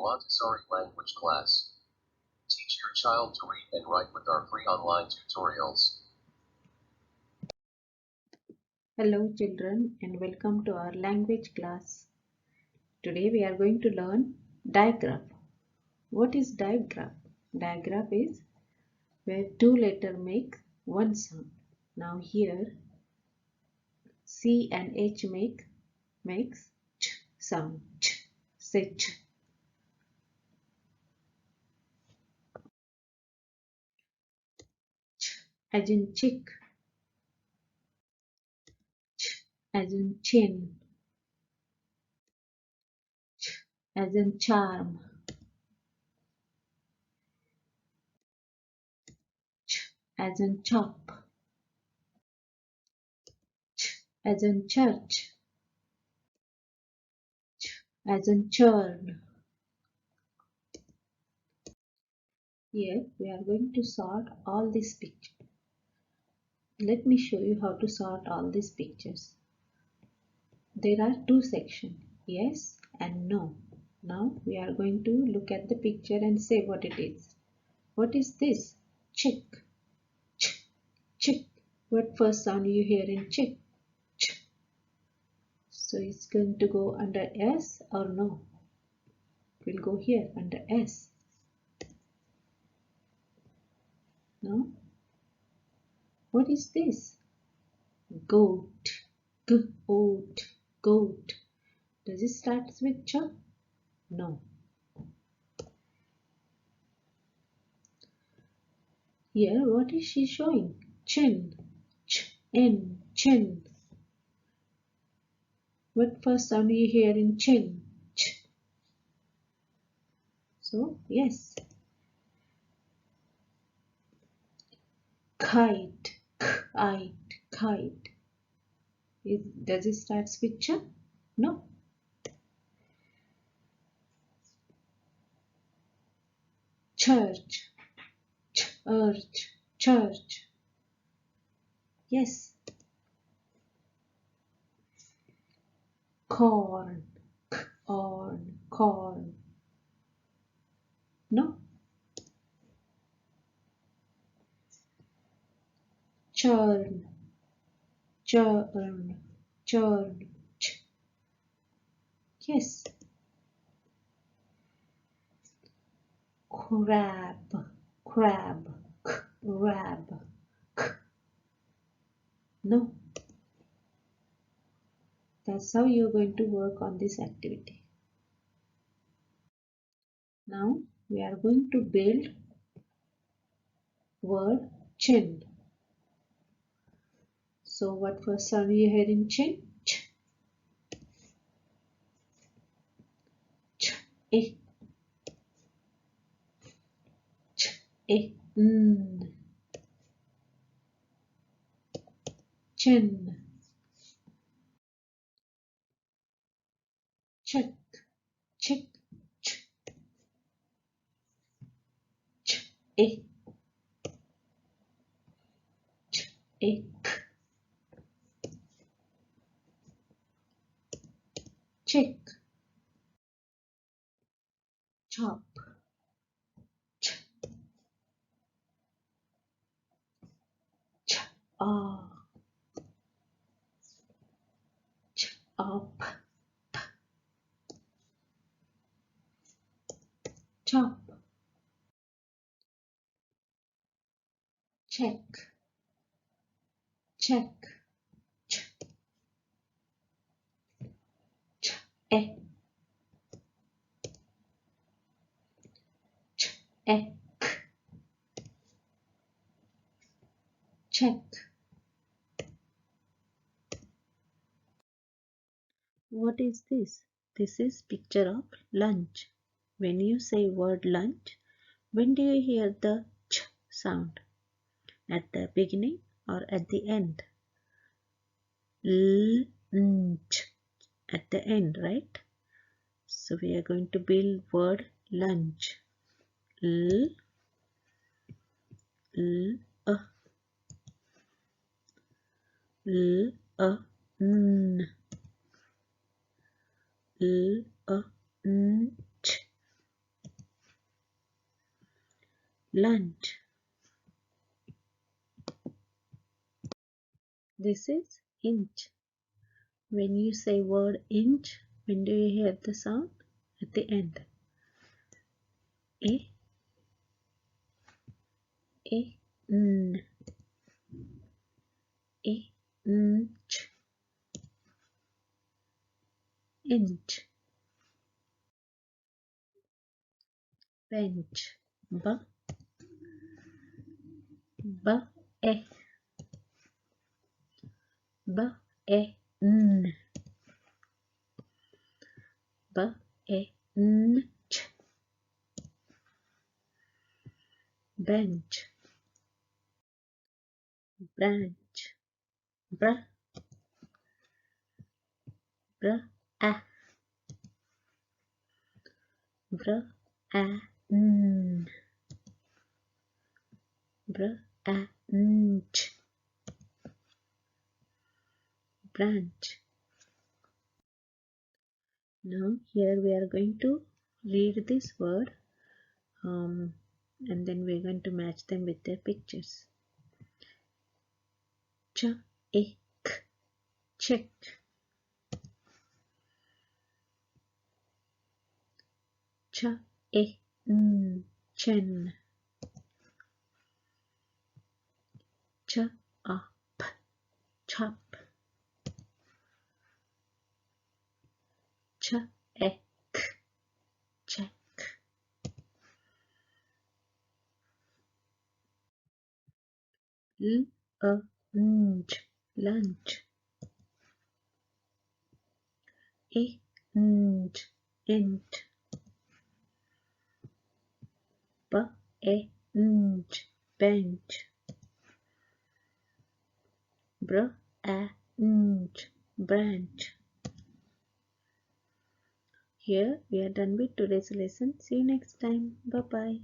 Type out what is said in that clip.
Montessori language class. Teach your child to read and write with our free online tutorials. Hello children and welcome to our language class. Today we are going to learn diagraph. What is diagraph? Diagraph is where two letters make one sound. Now here C and H makes ch sound. Ch. Say ch. Ch as in chick. Ch as in chin. Ch as in charm. Ch as in chop. Ch as in church. Ch as in churn. Here we are going to sort all these pictures. Let me show you how to sort all these pictures. There are two sections, yes and no. Now we are going to look at the picture and say what it is. What is this? Chick. Ch. Chick. What first sound you hear in chick? Ch. So it's going to go under S or no? It will go here under S. No? What is this? Goat. Goat. Goat. Does it start with ch? No. Here, what is she showing? Chin. Ch-in. Chin. What first sound you hear in chin? Ch. So, yes. Kite. Kite. Kite. Does it start with ch? No. Church. Church. Church. Yes. Corn. Corn. Corn. No. Churn. Churn. Churn. Ch. Yes. Crab. Crab. Crab. No. That's how you're going to work on this activity. Now we are going to build word chin. So what first sound you hear in chin? Ch. Ch. Eh. Ch. Eh. N. Chin. Check. Chick. Ch. Ch. Eh. Ch. Eh. K. Chick. Chop. Ch. Ch. Ah. Ch. Up. Chop. Check. Check. Ch. Ch. Eh. Ch. Eh. K. Check. What is this? This is picture of lunch. When you say word lunch, when do you hear the ch sound? At the beginning or at the end? Lunch at the end, right? So we are going to build word lunch. L, l, l, n, l, n, ch. lunch. This is inch. When you say word inch, when do you hear the sound? At the end. A, n, inch, inch. Bench, b, e, n, inch. Bench, branch, br, a, n, inch, branch. Now here we are going to read this word and then we're going to match them with their pictures. Check, check. Chen, chop, chop. Check, check. Lunch, lunch. Inch, inch. Inch, bench. Inch, branch. Here we are done with today's lesson. See you next time. Bye bye.